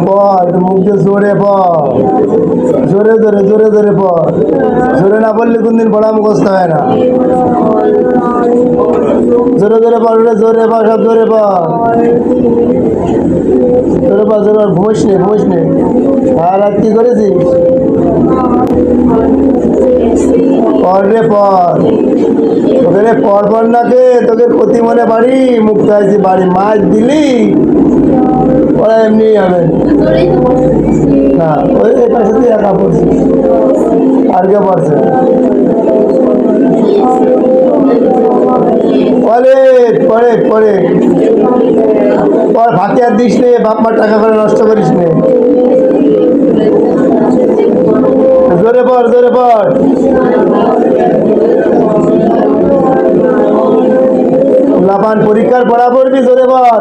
পর মুখ দিয়ে জোরে পর, জোরে জোরে জোরে জোরে পর। জোরে না পড়লে কোনদিন পড়া মুখস্থ হয় না। জোরে জোরে পর, জোরে পর, সব জোরে পর, জোরে পর, জোরে পর। ঘুমোস নে, ঘুমোস নে। আর রাত কি করেছিস? পর রে পর, তোকে রে পর পর নাকে তোকে প্রতি মনে বাড়ি মুক্ত হয়েছি বাড়ি। মাছ দিলি ওরা এমনি হবে না। ওই এটার সাথে একা পড়ছে, আর কে পড়ছে? পরে পরে পরে পর ফাঁকে আর দিস নে, বাপ মার টাকা করে নষ্ট করিস নে। জোরে পর, জোরে পর। লাপান পরীক্ষার পড়া পড়বি, জোরে পর।